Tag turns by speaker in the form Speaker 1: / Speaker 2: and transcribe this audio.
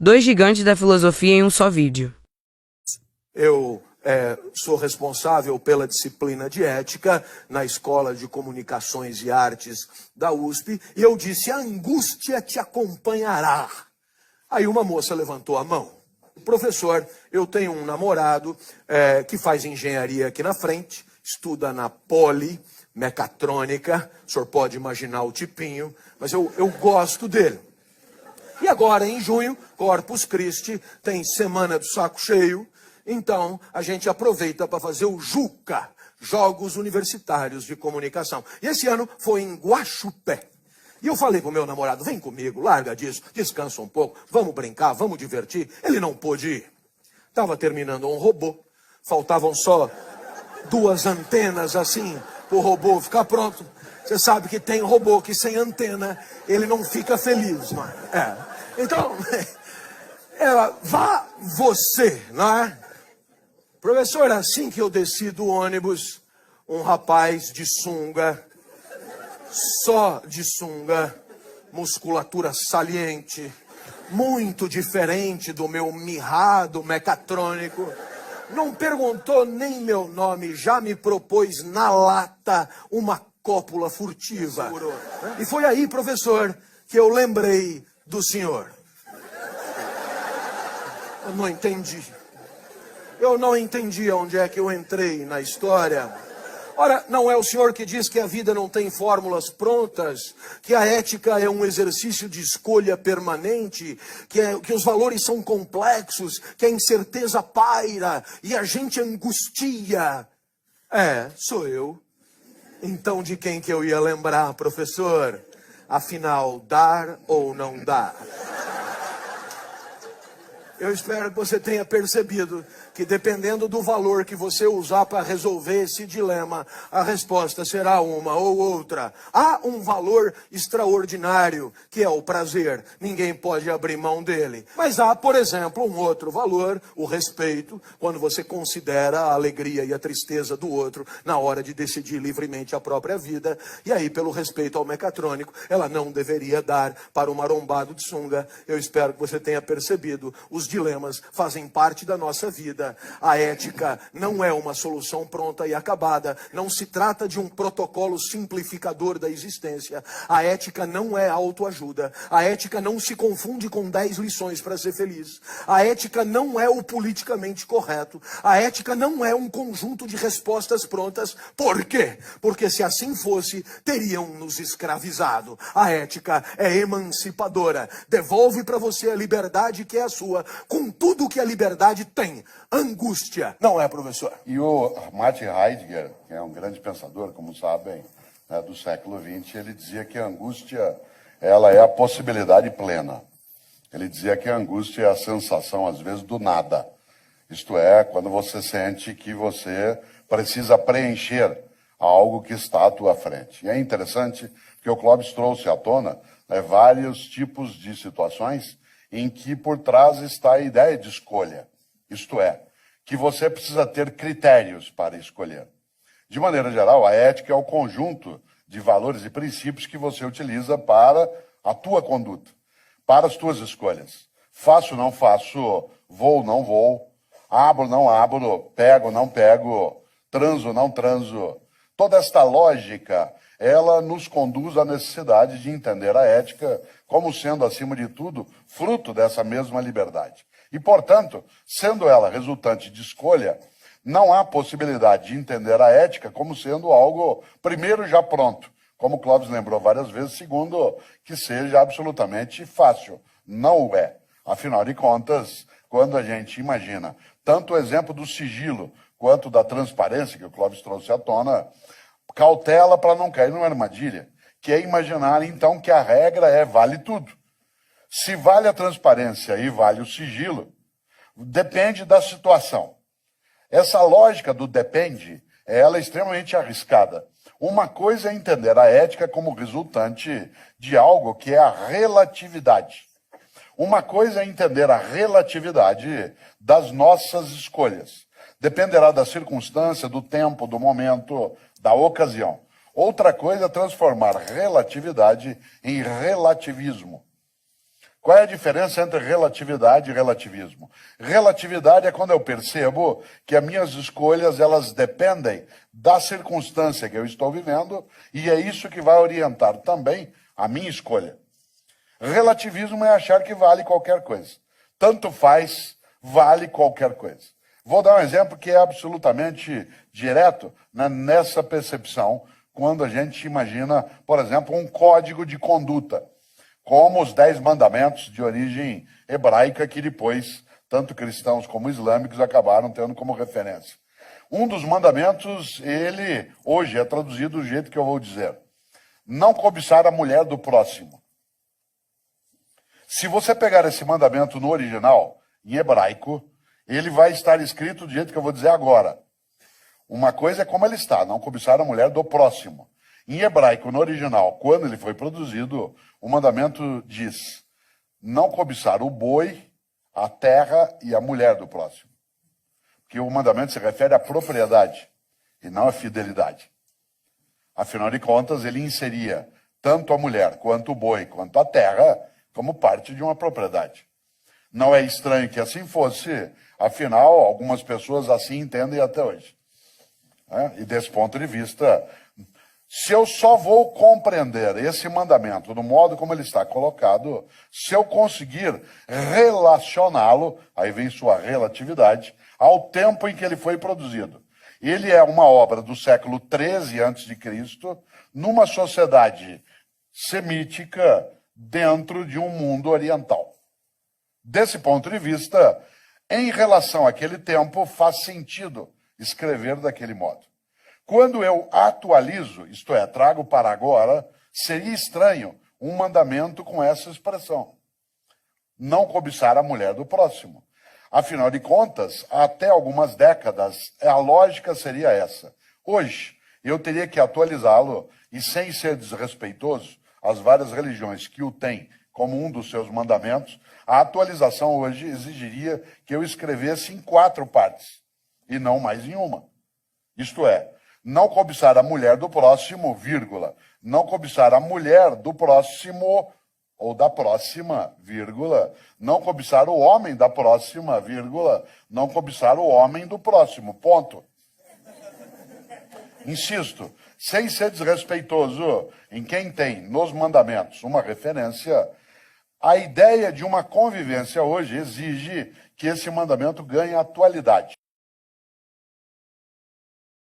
Speaker 1: Dois gigantes da filosofia em um só vídeo.
Speaker 2: Eu sou responsável pela disciplina de ética na Escola de Comunicações e Artes da USP, e eu disse: a angústia te acompanhará. Aí uma moça levantou a mão. Professor, eu tenho um namorado que faz engenharia aqui na frente, estuda na Poli, mecatrônica, o senhor pode imaginar o tipinho, mas eu gosto dele. E agora, em junho, Corpus Christi, tem Semana do Saco Cheio, então a gente aproveita para fazer o JUCA, Jogos Universitários de Comunicação. E esse ano foi em Guaxupé. E eu falei pro meu namorado: vem comigo, larga disso, descansa um pouco, vamos brincar, vamos divertir. Ele não pôde ir. Estava terminando um robô, faltavam só 2 antenas assim, pro robô ficar pronto. Você sabe que tem robô que sem antena, ele não fica feliz, não é? Então, vá você, não é? Professor, assim que eu desci do ônibus, um rapaz de sunga, só de sunga, musculatura saliente, muito diferente do meu mirrado mecatrônico, não perguntou nem meu nome, já me propôs na lata uma cópula furtiva. E foi aí, professor, que eu lembrei do senhor. Eu não entendi. Eu não entendi onde é que eu entrei na história. Ora, não é o senhor que diz que a vida não tem fórmulas prontas, que a ética é um exercício de escolha permanente, que os valores são complexos, que a incerteza paira e a gente angustia? Sou eu. Então de quem que eu ia lembrar, professor? Afinal, dar ou não dar? Eu espero que você tenha percebido que, dependendo do valor que você usar para resolver esse dilema, a resposta será uma ou outra. Há um valor extraordinário, que é o prazer. Ninguém pode abrir mão dele. Mas há, por exemplo, um outro valor, o respeito, quando você considera a alegria e a tristeza do outro na hora de decidir livremente a própria vida. E aí, pelo respeito ao mecatrônico, ela não deveria dar para um marombado de sunga. Eu espero que você tenha percebido. Os dilemas fazem parte da nossa vida. A ética não é uma solução pronta e acabada. Não se trata de um protocolo simplificador da existência. A ética não é autoajuda. A ética não se confunde com 10 lições para ser feliz. A ética não é o politicamente correto. A ética não é um conjunto de respostas prontas. Por quê? Porque se assim fosse, teriam nos escravizado. A ética é emancipadora. Devolve para você a liberdade que é a sua, com tudo que a liberdade tem. Angústia. Não é, professor?
Speaker 3: E o Martin Heidegger, que é um grande pensador, como sabem, né, do século XX, ele dizia que a angústia, ela é a possibilidade plena. Ele dizia que a angústia é a sensação, às vezes, do nada. Isto é, quando você sente que você precisa preencher algo que está à tua frente. E é interessante que o Clóvis trouxe à tona vários tipos de situações em que por trás está a ideia de escolha. Isto é, que você precisa ter critérios para escolher. De maneira geral, a ética é o conjunto de valores e princípios que você utiliza para a tua conduta, para as tuas escolhas. Faço, não faço, vou, não vou, abro, não abro, pego, não pego, transo, não transo. Toda esta lógica, ela nos conduz à necessidade de entender a ética como sendo, acima de tudo, fruto dessa mesma liberdade. E, portanto, sendo ela resultante de escolha, não há possibilidade de entender a ética como sendo algo, primeiro, já pronto, como Clóvis lembrou várias vezes, segundo, que seja absolutamente fácil. Não o é. Afinal de contas, quando a gente imagina tanto o exemplo do sigilo quanto da transparência que o Clóvis trouxe à tona, cautela para não cair numa armadilha, que é imaginar, então, que a regra vale tudo. Se vale a transparência e vale o sigilo, depende da situação. Essa lógica do depende, ela é extremamente arriscada. Uma coisa é entender a ética como resultante de algo que é a relatividade. Uma coisa é entender a relatividade das nossas escolhas. Dependerá da circunstância, do tempo, do momento, da ocasião. Outra coisa é transformar relatividade em relativismo. Qual é a diferença entre relatividade e relativismo? Relatividade é quando eu percebo que as minhas escolhas elas dependem da circunstância que eu estou vivendo e é isso que vai orientar também a minha escolha. Relativismo é achar que vale qualquer coisa. Tanto faz, vale qualquer coisa. Vou dar um exemplo que é absolutamente direto, né, nessa percepção, quando a gente imagina, por exemplo, um código de conduta, como os 10 mandamentos de origem hebraica que depois, tanto cristãos como islâmicos, acabaram tendo como referência. Um dos mandamentos, ele hoje é traduzido do jeito que eu vou dizer. Não cobiçar a mulher do próximo. Se você pegar esse mandamento no original, em hebraico, ele vai estar escrito do jeito que eu vou dizer agora. Uma coisa é como ele está, não cobiçar a mulher do próximo. Em hebraico, no original, quando ele foi produzido, o mandamento diz: não cobiçar o boi, a terra e a mulher do próximo. Porque o mandamento se refere à propriedade e não à fidelidade. Afinal de contas, ele inseria tanto a mulher, quanto o boi, quanto a terra, como parte de uma propriedade. Não é estranho que assim fosse, afinal, algumas pessoas assim entendem até hoje. E desse ponto de vista, se eu só vou compreender esse mandamento do modo como ele está colocado, se eu conseguir relacioná-lo, aí vem sua relatividade, ao tempo em que ele foi produzido. Ele é uma obra do século XIII a.C., numa sociedade semítica dentro de um mundo oriental. Desse ponto de vista, em relação àquele tempo, faz sentido escrever daquele modo. Quando eu atualizo, isto é, trago para agora, seria estranho um mandamento com essa expressão. Não cobiçar a mulher do próximo. Afinal de contas, até algumas décadas, a lógica seria essa. Hoje, eu teria que atualizá-lo e, sem ser desrespeitoso, as várias religiões que o têm como um dos seus mandamentos, a atualização hoje exigiria que eu escrevesse em 4 partes, e não mais em uma. Isto é, não cobiçar a mulher do próximo, vírgula, não cobiçar a mulher do próximo ou da próxima, vírgula, não cobiçar o homem da próxima, vírgula, não cobiçar o homem do próximo, ponto. Insisto, sem ser desrespeitoso em quem tem nos mandamentos uma referência, a ideia de uma convivência hoje exige que esse mandamento ganhe atualidade.